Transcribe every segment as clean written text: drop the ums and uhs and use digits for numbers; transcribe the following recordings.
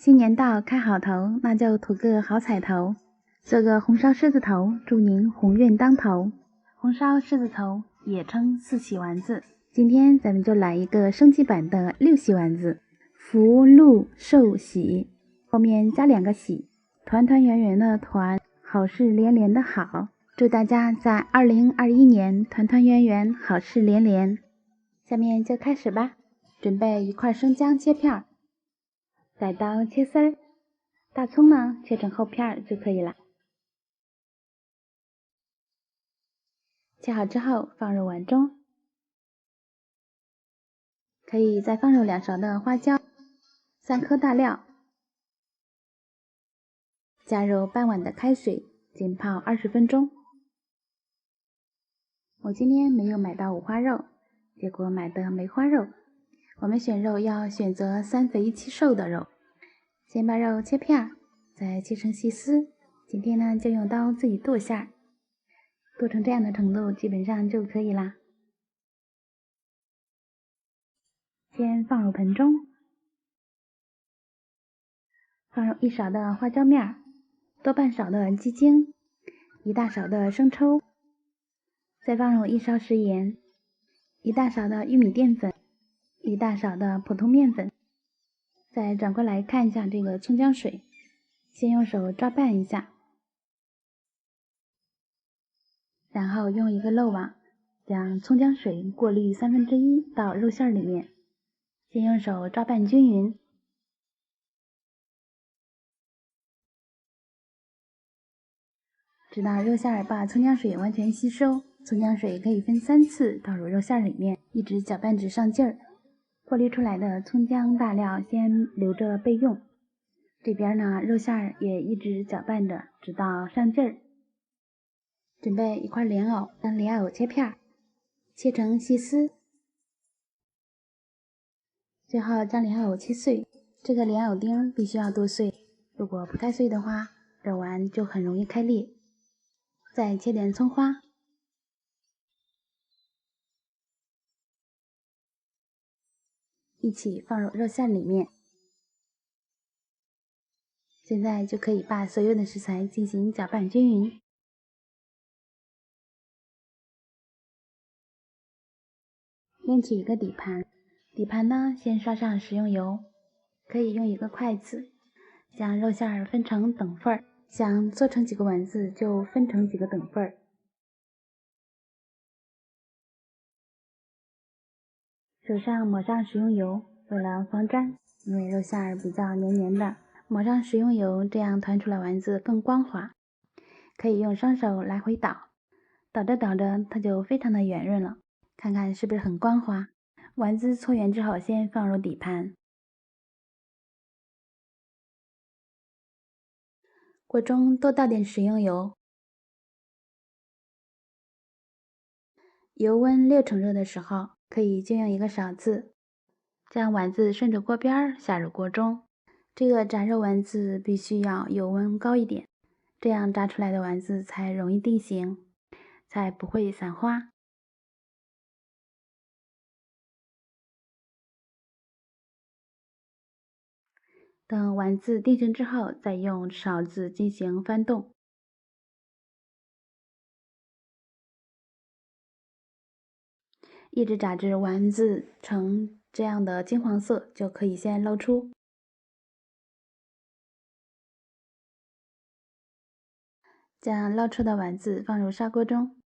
新年到，开好头，那就图个好彩头，做个红烧狮子头，祝您鸿运当头。红烧狮子头也称四喜丸子，今天咱们就来一个升级版的六喜丸子，福禄寿喜，后面加2个喜，团团圆圆的团，好事连连的好。祝大家在2021年团团圆圆，好事连连。下面就开始吧，准备1块生姜切片，改刀切丝儿，大葱呢切成厚片就可以了。切好之后放入碗中，可以再放入2勺的花椒，3颗大料，加入半碗的开水，浸泡20分钟。我今天没有买到五花肉，结果买的梅花肉。我们选肉要选择3肥7瘦的肉，先把肉切片，再切成细丝。今天呢就用刀自己剁馅儿，剁成这样的程度基本上就可以啦。先放入盆中，放入1勺的花椒面，多半勺的鸡精，1大勺的生抽，再放入1勺食盐，1大勺的玉米淀粉，1大勺的普通面粉。再转过来看一下这个葱姜水，先用手抓拌一下，然后用一个漏网将葱姜水过滤1/3到肉馅里面，先用手抓拌均匀，直到肉馅把葱姜水完全吸收。葱姜水可以分3次倒入肉馅里面，一直搅拌至上劲儿。过滤出来的葱姜大料先留着备用。这边呢，肉馅也一直搅拌着，直到上劲儿。准备1块莲藕，将莲藕切片，切成细丝。最后将莲藕切碎，这个莲藕丁必须要剁碎，如果不太碎的话，肉丸就很容易开裂。再切点葱花，一起放入肉馅里面。现在就可以把所有的食材进行搅拌均匀。另起一个底盘，底盘呢先刷上食用油，可以用一个筷子将肉馅分成等份，想做成几个丸子就分成几个等份。手上抹上食用油，为了防粘，因为肉馅比较黏黏的，抹上食用油，这样团出来丸子更光滑。可以用双手来回捣，捣着捣着它就非常的圆润了，看看是不是很光滑。丸子搓圆之后先放入底盘，锅中多倒点食用油，油温6成热的时候，可以就用一个勺子将丸子顺着锅边下入锅中。这个炸肉丸子必须要油温高一点，这样炸出来的丸子才容易定型，才不会散花。等丸子定型之后，再用勺子进行翻动，一直炸至丸子呈这样的金黄色，就可以先捞出。将捞出的丸子放入砂锅中，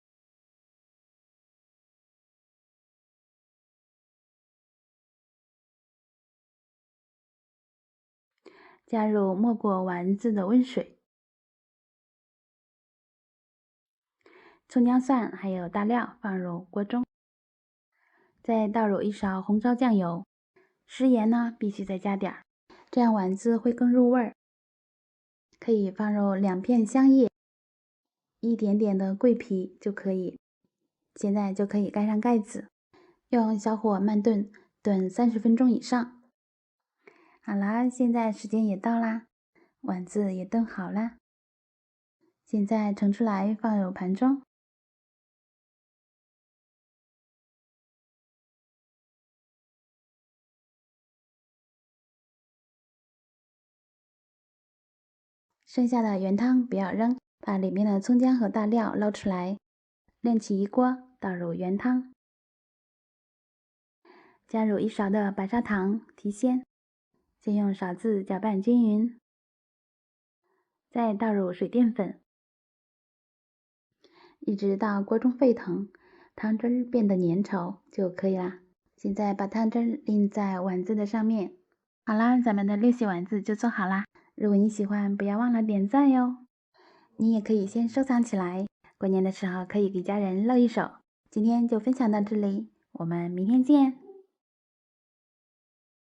加入没过丸子的温水，葱姜蒜还有大料放入锅中，再倒入1勺红烧酱油，食盐呢必须再加点儿，这样丸子会更入味儿。可以放入2片香叶，一点点的桂皮就可以。现在就可以盖上盖子，用小火慢炖，炖30分钟以上。好啦，现在时间也到啦，丸子也炖好啦。现在盛出来放入盘中。剩下的原汤不要扔，把里面的葱姜和大料捞出来，晾起一锅，倒入原汤，加入1勺的白砂糖提鲜，先用勺子搅拌均匀，再倒入水淀粉，一直到锅中沸腾，汤汁变得粘稠就可以啦。现在把汤汁淋在丸子的上面。好啦，咱们的六喜丸子就做好啦。如果你喜欢，不要忘了点赞哟。你也可以先收藏起来，过年的时候可以给家人露一手。今天就分享到这里，我们明天见。